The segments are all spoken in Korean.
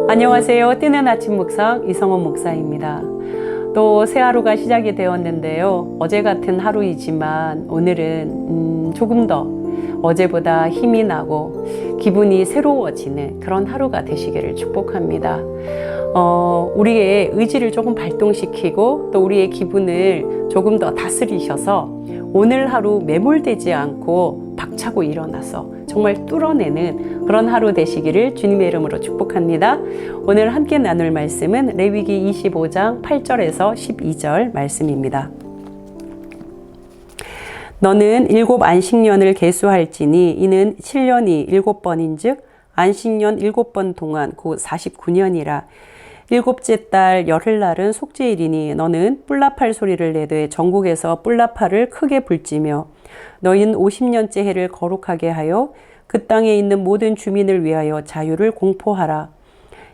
안녕하세요. 뛰는 아침 묵상 이성원 목사입니다. 또 새 하루가 시작이 되었는데요. 어제 같은 하루이지만 오늘은 조금 더 어제보다 힘이 나고 기분이 새로워지는 그런 하루가 되시기를 축복합니다. 우리의 의지를 조금 발동시키고 또 우리의 기분을 조금 더 다스리셔서 오늘 하루 매몰되지 않고 박차고 일어나서 정말 뚫어내는 그런 하루 되시기를 주님의 이름으로 축복합니다. 오늘 함께 나눌 말씀은 레위기 25장 8절에서 12절 말씀입니다. 너는 7 안식년을 계수할지니 이는 7년이 7번인즉 안식년 7번 동안 곧 49년이라. 7째 달 열흘날은 속죄일이니 너는 뿔나팔 소리를 내되 전국에서 뿔나팔을 크게 불지며 너희는 50년째 해를 거룩하게 하여 그 땅에 있는 모든 주민을 위하여 자유를 공포하라.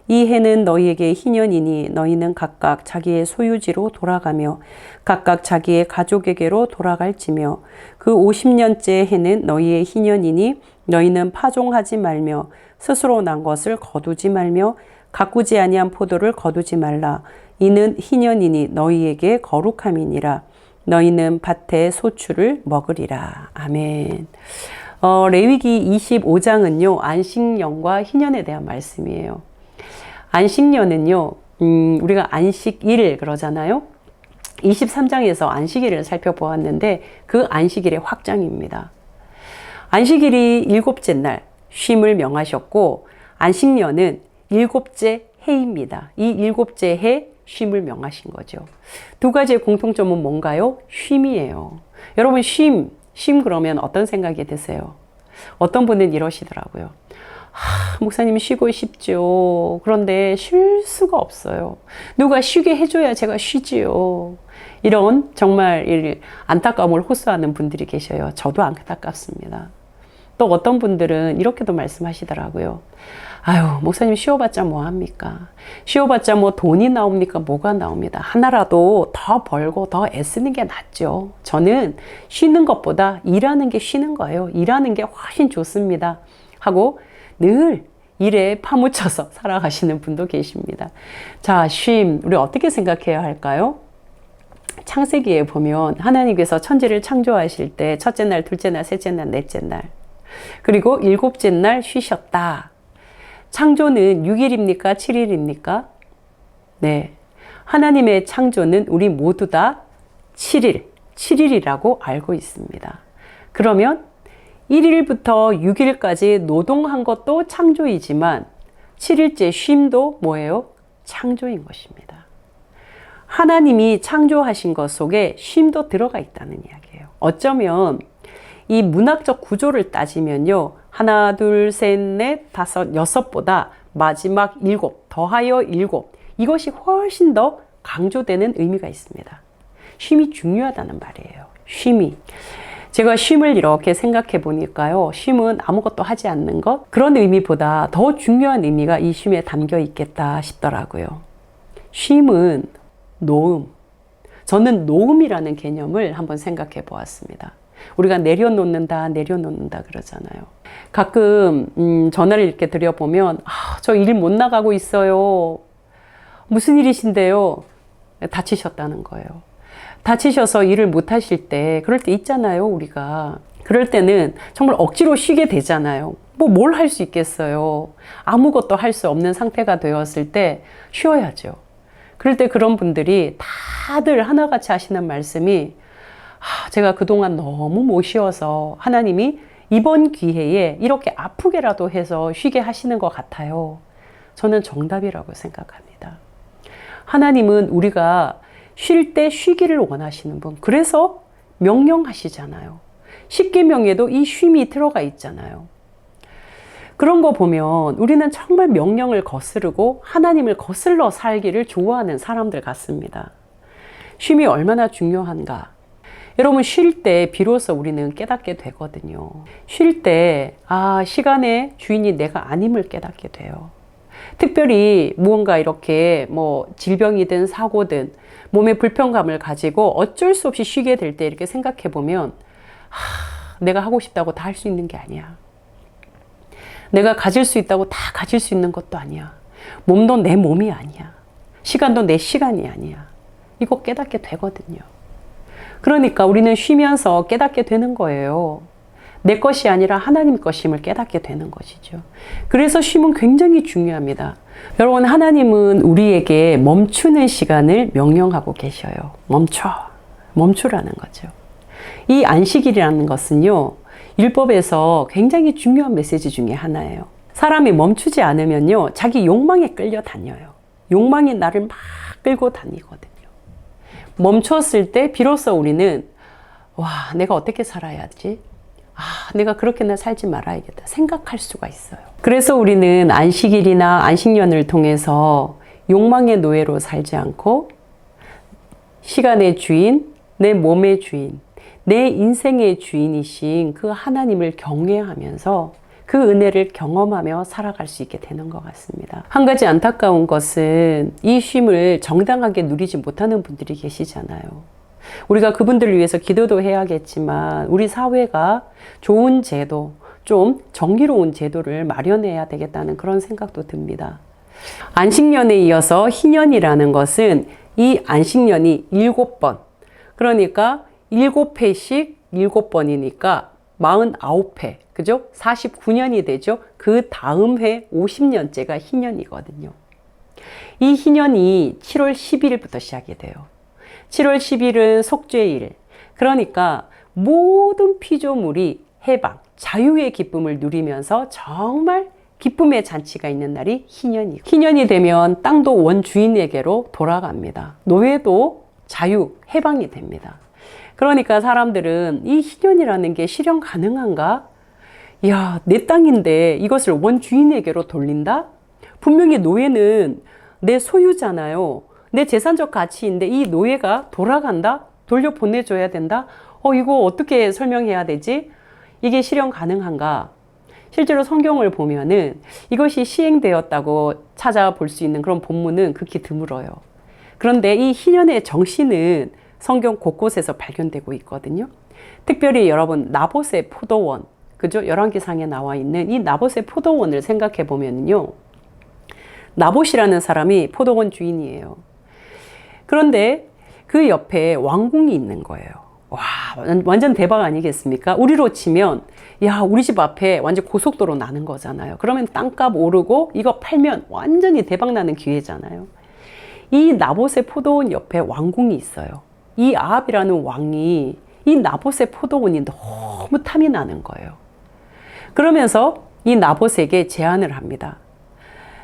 이 해는 너희에게 희년이니 너희는 각각 자기의 소유지로 돌아가며 각각 자기의 가족에게로 돌아갈지며 그 50년째 해는 너희의 희년이니 너희는 파종하지 말며 스스로 난 것을 거두지 말며 가꾸지 아니한 포도를 거두지 말라. 이는 희년이니 너희에게 거룩함이니라. 너희는 밭의 소출을 먹으리라. 아멘. 레위기 25장은요, 안식년과 희년에 대한 말씀이에요. 안식년은요, 우리가 안식일 그러잖아요. 23장에서 안식일을 살펴보았는데 그 안식일의 확장입니다. 안식일이 7째 날 쉼을 명하셨고 안식년은 7째 해입니다. 이 7째 해 쉼을 명하신 거죠. 두 가지의 공통점은 뭔가요? 쉼이에요. 여러분 쉼 그러면 어떤 생각이 드세요? 어떤 분은 이러시더라고요. 목사님 쉬고 싶죠. 그런데 쉴 수가 없어요. 누가 쉬게 해줘야 제가 쉬지요. 이런 정말 안타까움을 호소하는 분들이 계셔요. 저도 안타깝습니다. 또 어떤 분들은 이렇게도 말씀하시더라고요. 아유, 목사님 쉬어봤자 뭐합니까? 쉬어봤자 뭐 돈이 나옵니까? 뭐가 나옵니다. 하나라도 더 벌고 더 애쓰는 게 낫죠. 저는 쉬는 것보다 일하는 게 쉬는 거예요. 일하는 게 훨씬 좋습니다. 하고 늘 일에 파묻혀서 살아가시는 분도 계십니다. 자, 쉼, 우리 어떻게 생각해야 할까요? 창세기에 보면 하나님께서 천지를 창조하실 때 첫째 날, 둘째 날, 셋째 날, 넷째 날 그리고 7째 날 쉬셨다. 창조는 6일입니까? 7일입니까? 네. 하나님의 창조는 우리 모두 다 7일이라고 알고 있습니다. 그러면 1일부터 6일까지 노동한 것도 창조이지만 7일째 쉼도 뭐예요? 창조인 것입니다. 하나님이 창조하신 것 속에 쉼도 들어가 있다는 이야기예요. 어쩌면 이 문학적 구조를 따지면요. 하나, 둘, 셋, 넷, 다섯, 여섯보다 마지막 7, 더하여 7 이것이 훨씬 더 강조되는 의미가 있습니다. 쉼이 중요하다는 말이에요. 쉼이. 제가 쉼을 이렇게 생각해 보니까요. 쉼은 아무것도 하지 않는 것 그런 의미보다 더 중요한 의미가 이 쉼에 담겨 있겠다 싶더라고요. 쉼은 노음. 저는 노음이라는 개념을 한번 생각해 보았습니다. 우리가 내려놓는다 그러잖아요. 가끔 전화를 이렇게 드려보면 저 일 못 나가고 있어요. 무슨 일이신데요? 다치셨다는 거예요. 다치셔서 일을 못 하실 때 그럴 때 있잖아요. 우리가 그럴 때는 정말 억지로 쉬게 되잖아요. 뭘 할 수 있겠어요. 아무것도 할 수 없는 상태가 되었을 때 쉬어야죠. 그럴 때 그런 분들이 다들 하나같이 하시는 말씀이 제가 그동안 너무 못 쉬어서 하나님이 이번 기회에 이렇게 아프게라도 해서 쉬게 하시는 것 같아요. 저는 정답이라고 생각합니다. 하나님은 우리가 쉴 때 쉬기를 원하시는 분. 그래서 명령하시잖아요. 십계명에도 이 쉼이 들어가 있잖아요. 그런 거 보면 우리는 정말 명령을 거스르고 하나님을 거슬러 살기를 좋아하는 사람들 같습니다. 쉼이 얼마나 중요한가. 여러분 쉴 때 비로소 우리는 깨닫게 되거든요. 쉴 때 시간의 주인이 내가 아님을 깨닫게 돼요. 특별히 무언가 이렇게 질병이든 사고든 몸의 불편감을 가지고 어쩔 수 없이 쉬게 될 때 이렇게 생각해 보면 내가 하고 싶다고 다 할 수 있는 게 아니야. 내가 가질 수 있다고 다 가질 수 있는 것도 아니야. 몸도 내 몸이 아니야. 시간도 내 시간이 아니야. 이거 깨닫게 되거든요. 그러니까 우리는 쉬면서 깨닫게 되는 거예요. 내 것이 아니라 하나님 것임을 깨닫게 되는 것이죠. 그래서 쉼은 굉장히 중요합니다. 여러분, 하나님은 우리에게 멈추는 시간을 명령하고 계셔요. 멈추라는 거죠. 이 안식일이라는 것은요, 율법에서 굉장히 중요한 메시지 중에 하나예요. 사람이 멈추지 않으면요, 자기 욕망에 끌려다녀요. 욕망이 나를 막 끌고 다니거든요. 멈췄을 때 비로소 우리는 내가 어떻게 살아야지? 내가 그렇게나 살지 말아야겠다 생각할 수가 있어요. 그래서 우리는 안식일이나 안식년을 통해서 욕망의 노예로 살지 않고 시간의 주인, 내 몸의 주인, 내 인생의 주인이신 그 하나님을 경외하면서 그 은혜를 경험하며 살아갈 수 있게 되는 것 같습니다. 한 가지 안타까운 것은 이 쉼을 정당하게 누리지 못하는 분들이 계시잖아요. 우리가 그분들을 위해서 기도도 해야겠지만 우리 사회가 좋은 제도, 좀 정의로운 제도를 마련해야 되겠다는 그런 생각도 듭니다. 안식년에 이어서 희년이라는 것은 이 안식년이 7번, 그러니까 7회씩 7번이니까 49회, 그죠? 49년이 되죠? 그 다음 해 50년째가 희년이거든요. 이 희년이 7월 10일부터 시작이 돼요. 7월 10일은 속죄일. 그러니까 모든 피조물이 해방, 자유의 기쁨을 누리면서 정말 기쁨의 잔치가 있는 날이 희년이고, 희년이 되면 땅도 원주인에게로 돌아갑니다. 노예도 자유, 해방이 됩니다. 그러니까 사람들은 이 희년이라는 게 실현 가능한가? 이야, 내 땅인데 이것을 원주인에게로 돌린다? 분명히 노예는 내 소유잖아요. 내 재산적 가치인데 이 노예가 돌아간다? 돌려보내줘야 된다? 이거 어떻게 설명해야 되지? 이게 실현 가능한가? 실제로 성경을 보면은 이것이 시행되었다고 찾아볼 수 있는 그런 본문은 극히 드물어요. 그런데 이 희년의 정신은 성경 곳곳에서 발견되고 있거든요. 특별히 여러분, 나봇의 포도원, 그죠? 열왕기상에 나와 있는 이 나봇의 포도원을 생각해 보면요. 나봇이라는 사람이 포도원 주인이에요. 그런데 그 옆에 왕궁이 있는 거예요. 와, 완전 대박 아니겠습니까? 우리로 치면, 우리 집 앞에 완전 고속도로 나는 거잖아요. 그러면 땅값 오르고 이거 팔면 완전히 대박 나는 기회잖아요. 이 나봇의 포도원 옆에 왕궁이 있어요. 이 아합이라는 왕이 이 나봇의 포도원이 너무 탐이 나는 거예요. 그러면서 이 나봇에게 제안을 합니다.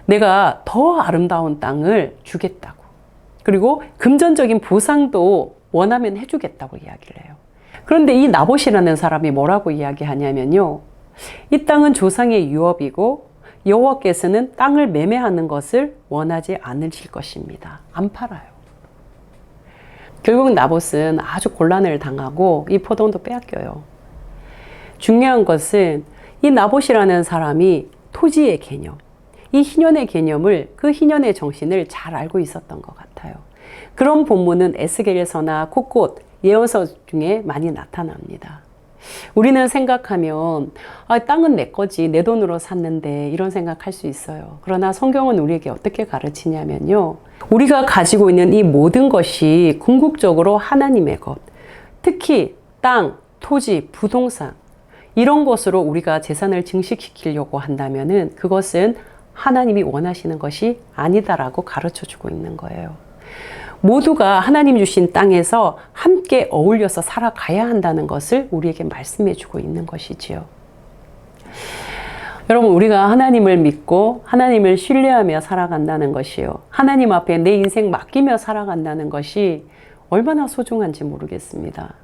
내가 더 아름다운 땅을 주겠다고. 그리고 금전적인 보상도 원하면 해주겠다고 이야기를 해요. 그런데 이 나봇이라는 사람이 뭐라고 이야기하냐면요. 이 땅은 조상의 유업이고 여호와께서는 땅을 매매하는 것을 원하지 않으실 것입니다. 안 팔아요. 결국 나봇은 아주 곤란을 당하고 이 포도원도 빼앗겨요. 중요한 것은 이 나봇이라는 사람이 토지의 개념, 이 희년의 개념을, 그 희년의 정신을 잘 알고 있었던 것 같아요. 그런 본문은 에스겔서나 곳곳 예언서 중에 많이 나타납니다. 우리는 생각하면 땅은 내 거지, 내 돈으로 샀는데, 이런 생각할 수 있어요. 그러나 성경은 우리에게 어떻게 가르치냐면요, 우리가 가지고 있는 이 모든 것이 궁극적으로 하나님의 것, 특히 땅, 토지, 부동산, 이런 것으로 우리가 재산을 증식시키려고 한다면은 그것은 하나님이 원하시는 것이 아니다라고 가르쳐 주고 있는 거예요. 모두가 하나님 주신 땅에서 함께 어울려서 살아가야 한다는 것을 우리에게 말씀해 주고 있는 것이지요. 여러분, 우리가 하나님을 믿고 하나님을 신뢰하며 살아간다는 것이요, 하나님 앞에 내 인생 맡기며 살아간다는 것이 얼마나 소중한지 모르겠습니다.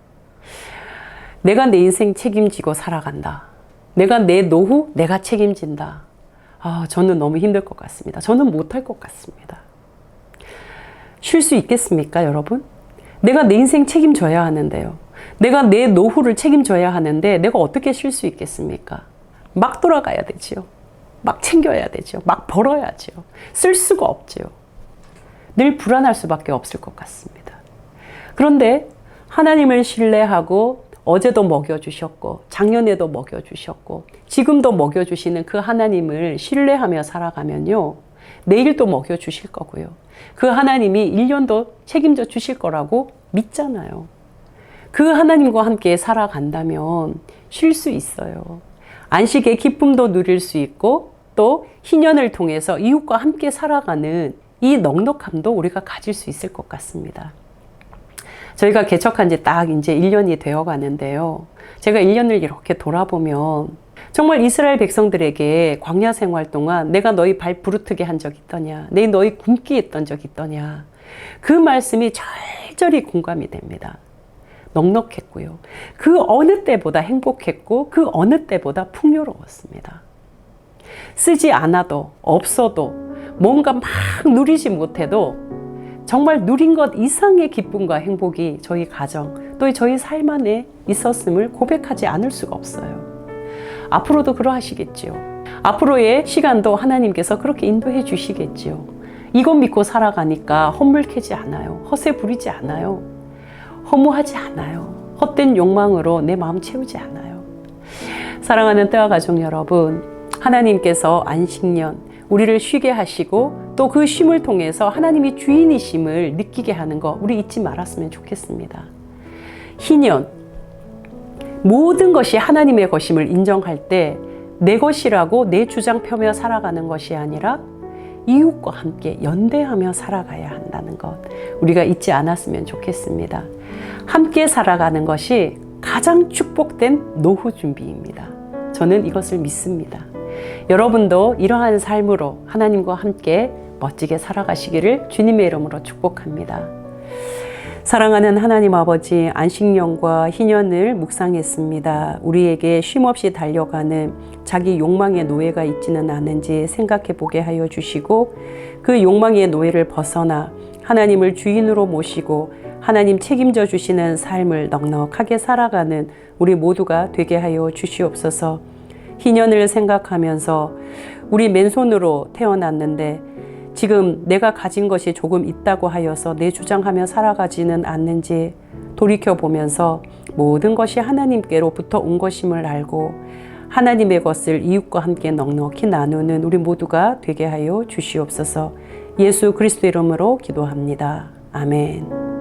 내가 내 인생 책임지고 살아간다. 내가 내 노후 내가 책임진다. 저는 너무 힘들 것 같습니다. 저는 못할 것 같습니다. 쉴 수 있겠습니까, 여러분? 내가 내 인생 책임져야 하는데요. 내가 내 노후를 책임져야 하는데 내가 어떻게 쉴 수 있겠습니까? 막 돌아가야 되지요. 막 챙겨야 되죠. 막 벌어야죠. 쓸 수가 없지요. 늘 불안할 수밖에 없을 것 같습니다. 그런데 하나님을 신뢰하고 어제도 먹여주셨고 작년에도 먹여주셨고 지금도 먹여주시는 그 하나님을 신뢰하며 살아가면요, 내일도 먹여주실 거고요. 그 하나님이 1년도 책임져 주실 거라고 믿잖아요. 그 하나님과 함께 살아간다면 쉴 수 있어요. 안식의 기쁨도 누릴 수 있고 또 희년을 통해서 이웃과 함께 살아가는 이 넉넉함도 우리가 가질 수 있을 것 같습니다. 저희가 개척한 지 딱 이제 1년이 되어 가는데요. 제가 1년을 이렇게 돌아보면 정말 이스라엘 백성들에게 광야 생활 동안 내가 너희 발 부르트게 한 적 있더냐, 내가 너희 굶게 했던 적 있더냐, 그 말씀이 절절히 공감이 됩니다. 넉넉했고요. 그 어느 때보다 행복했고 그 어느 때보다 풍요로웠습니다. 쓰지 않아도 없어도 뭔가 막 누리지 못해도 정말 누린 것 이상의 기쁨과 행복이 저희 가정 또 저희 삶 안에 있었음을 고백하지 않을 수가 없어요. 앞으로도 그러하시겠지요. 앞으로의 시간도 하나님께서 그렇게 인도해 주시겠지요. 이것 믿고 살아가니까 헛물캐지 않아요. 허세 부리지 않아요. 허무하지 않아요. 헛된 욕망으로 내 마음 채우지 않아요. 사랑하는 뜨아 가족 여러분, 하나님께서 안식년 우리를 쉬게 하시고 또 그 쉼을 통해서 하나님이 주인이심을 느끼게 하는 거 우리 잊지 말았으면 좋겠습니다. 희년, 모든 것이 하나님의 것임을 인정할 때 내 것이라고 내 주장 펴며 살아가는 것이 아니라 이웃과 함께 연대하며 살아가야 한다는 것 우리가 잊지 않았으면 좋겠습니다. 함께 살아가는 것이 가장 축복된 노후 준비입니다. 저는 이것을 믿습니다. 여러분도 이러한 삶으로 하나님과 함께 멋지게 살아가시기를 주님의 이름으로 축복합니다. 사랑하는 하나님 아버지, 안식년과 희년을 묵상했습니다. 우리에게 쉼없이 달려가는 자기 욕망의 노예가 있지는 않은지 생각해 보게 하여 주시고 그 욕망의 노예를 벗어나 하나님을 주인으로 모시고 하나님 책임져 주시는 삶을 넉넉하게 살아가는 우리 모두가 되게 하여 주시옵소서. 희년을 생각하면서 우리 맨손으로 태어났는데 지금 내가 가진 것이 조금 있다고 하여서 내 주장하며 살아가지는 않는지 돌이켜보면서 모든 것이 하나님께로부터 온 것임을 알고 하나님의 것을 이웃과 함께 넉넉히 나누는 우리 모두가 되게 하여 주시옵소서. 예수 그리스도 이름으로 기도합니다. 아멘.